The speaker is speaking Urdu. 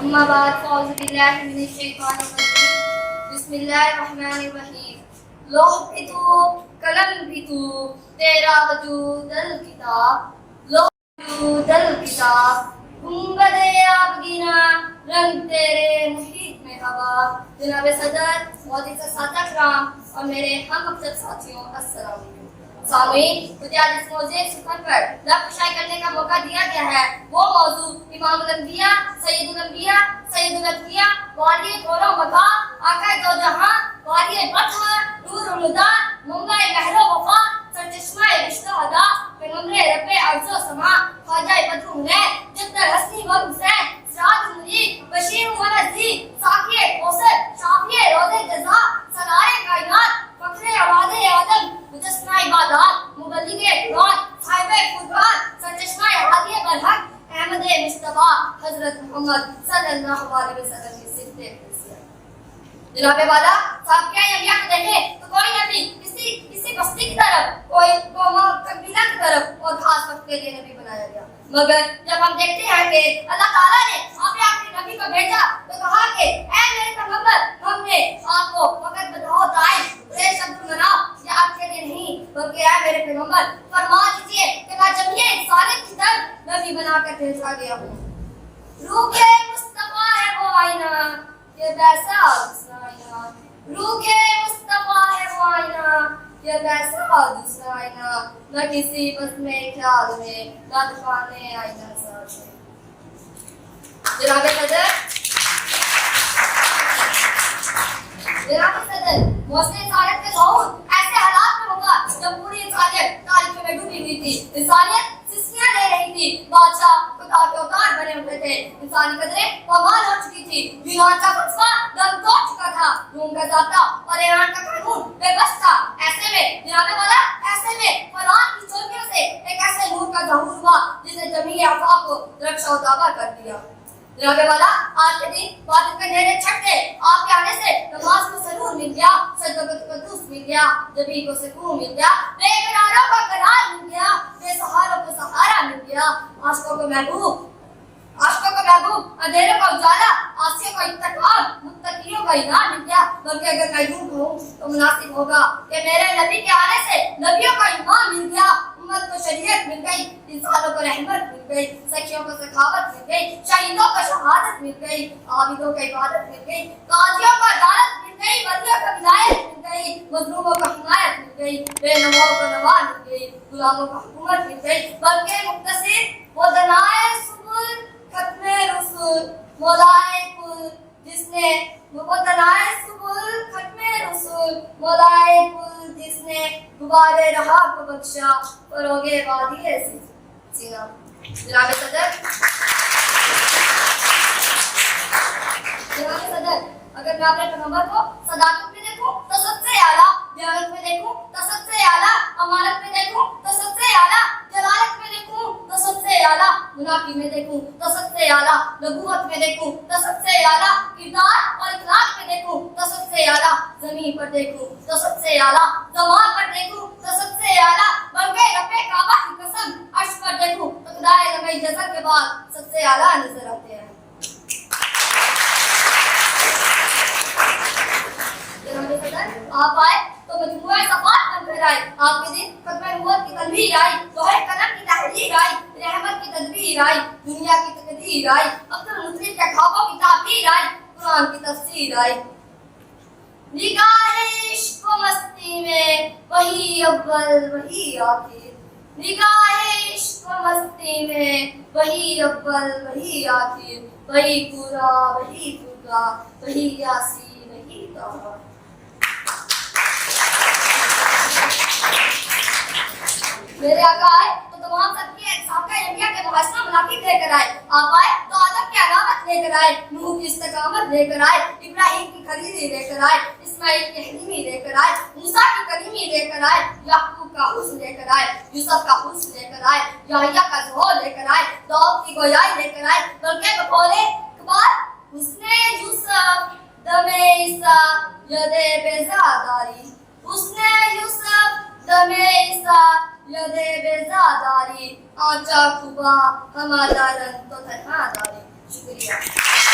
أما بعد فأعوذ بالله من الشيطان الرجيم بسم الله الرحمن الرحيم لوح بھی تو قلم بھی تو تیرا وجود الکتاب لوح وجود الکتاب گنبد آبگینا رنگ تیرے محیط میں ہوا. جناب صدر، معزز اساتذہ کرام اور میرے ہم مکتب ساتھیوں، السلام علیکم. سامعین، مجھے آج اس موضوع سخن پر لب کشائی کرنے کا موقع دیا گیا ہے. وہ موضوع امام الانبیاء، سید الانبیاء، سید الاتقیاء، والی کون و مکان، آقا دو جہاں، والی بطہر، نور الہدی، منبع بحر و وفا، سرچشمہ رشت و ادا، پیغمبر رب ارض و سما، خواجہ بدر منیر، جدر حسنی و حسین، سراج المنیر، بشیر و نذیر، ساقی کوثر، شافی روز جزا، سرار کائنات، فخر اولاد آدم، مجسمہ عبادات، مبلغ قرآن، صاحب فرقان، سرچشمہ ہادی برحق، احمد مصطفیٰ حضرت محمد صلی اللہ علیہ وسلم کی صفت خصوصیت. جناب والا، سابقہ انبیاء کو دیکھیں تو کوئی نبی کسی بستی کی طرف، کوئی قوم قبیلہ کی طرف اور خاص وقت کے لیے نبی بنایا گیا. مگر جب ہم دیکھتے ہیں کہ اللہ تعالیٰ نے آپ آخری نبی کو بھیجا تو کہا کہ اے میرے پیغمبر، ہم نے آپ کو فقط بدعو دائم شبد مناف یا آپ کے لیے نہیں، بلکہ اے میرے پیغمبر فرما دیجئے کہ میں جمیع انسانیت کی طرف نبی بنا کر بھیجا گیا ہوں. روح مصطفیٰ ہے وہ آئینہ، یہ ویسا دوسرا آئینہ. روح مصطفیٰ ہے وہ آئینہ، یہ ویسا دوسرا آئینہ. نہ کسی بس میں خیال میں، نہ دکھانے آئینہ ساتھ میں. جناب صدر، موسم انسانیت کے ظہور ایسے حالات میں ہوگا جب پوری انسانیت تاریخ میں ڈوبی ہوئی تھی. انسانیت سسکیاں لے رہی تھی، بادشاہ خدا کے اوتار بنے ہوئے تھے، انسانی قدریں پامال ہو چکی تھی، یونان کا فلسفہ دم توڑ چکا تھا، روم کا ضابطہ اور ایران کا قانون بے بس تھا. ایسے میں جناب والا، ایسے میں قرآن کی چوٹیوں سے ایک ایسے نور کا ظہور ہوا جس نے جمیع افاق کو رکشہ و دابہ کر دیا. جناب والا، آج کے دن بادل کے اندھیرے چھٹ گئے. آپ کے آنے سے نماز کو سرور مل گیا، سجدوں کو تقدس مل گیا، جبی کو سکون مل گیا، بے قراروں کو قرار مل گیا، بے سہاروں کو سہارا مل گیا. عاشقوں کو محبوب، اندھیروں کا اجالا، عاصیوں کو انتقام، متقیوں کا انعام مل گیا. بلکہ اگر میں یوں کہوں تو مناسب ہوگا کہ میرے نبی کے آنے سے نبیوں کا ایمان مل گیا، امت کو شریعت مل گئی، انسانوں کو رحمت مل گئی، سخیوں کو سخاوت مل گئی، شہیدوں کو شہادت مل گئی، عابدوں کو عبادت مل گئی، قاضیوں کو عدالت مل گئی، ولیوں کو ولایت مل گئی، مظلوموں کو حمایت مل گئی، بے نواؤں کو نوا مل گئی، غلاموں کو حکومت مل گئی. بلکہ مختصر وہ دنائے سبل ختم رسول مولائے کل، جس نے وہ دنائے سبل ختم رسول مولائے کل، جس نے غبارے رہا کو بخشا فروغ وادی سینا. جناب صدر، اگر میں اپنے پیغمبر کو صداقت میں دیکھوں تو سب سے اعلیٰ، دیانت میں دیکھوں تو سب سے اعلیٰ، امانت میں دیکھوں تو سب سے اعلیٰ، جلالت میں دیکھوں تو سب سے اعلیٰ، منافی میں دیکھوں تو سب سے اعلیٰ، نبوت میں دیکھوں تو سب سے اعلیٰ، کردار اور اخلاق میں دیکھوں تو سب سے اعلیٰ، زمین پر دیکھوں تو سب سے اعلیٰ، زمان پر دیکھوں تو سب سے اعلیٰ، بلکہ رب کعبہ کی قسم عرش پر دیکھوں تو خدائے لمحہ جزر کے بعد سب سے اعلیٰ نظر آتے ہیں. آپ آئے تو مجموعہ صفات بن کر آئے. آپ کے دن ختم نبوت کی تنویر آئی، لوح قلم کی تحریر آئی، رحمت کی تدبیر آئی، دنیا کی تقدیر آئی، عبد المطلب کے خوابوں کی تعبیر آئی، قرآن کی تفسیر آئی. نگاہ عشق و مستی میں وہی اول وہی آخر، نگاہ عشق و مستی میں وہی اول وہی آخر، وہی پورا وہی پورا، وہی یاسین وہی طہا. میرے آقا آئے تو تمام سب کے سابقہ انبیاء کے محاسنہ مناقب لے کر آئے. آپ آئے تو آدم کی علامت لے کر آئے، نوح کی استقامت لے کر آئے، ابراہیم کی خلیلی لے کر آئے، اسماعیل کی حلیمی لے کر آئے، موسیٰ کی کلیمی لے کر آئے، یعقوب کا حسن لے کر آئے، یوسف کا حسن لے کر آئے، یحییٰ کا ظہور لے کر آئے، داؤد کی گویائی لے کر آئے. بلکہ بقول اقبال، حسن یوسف دم عیسیٰ ید بیزاداری، حسن یوسف دم عیسیٰ ید بیزاداری، آنچا خوبا ہمارا رنگ تو تنہا داری. شکریہ.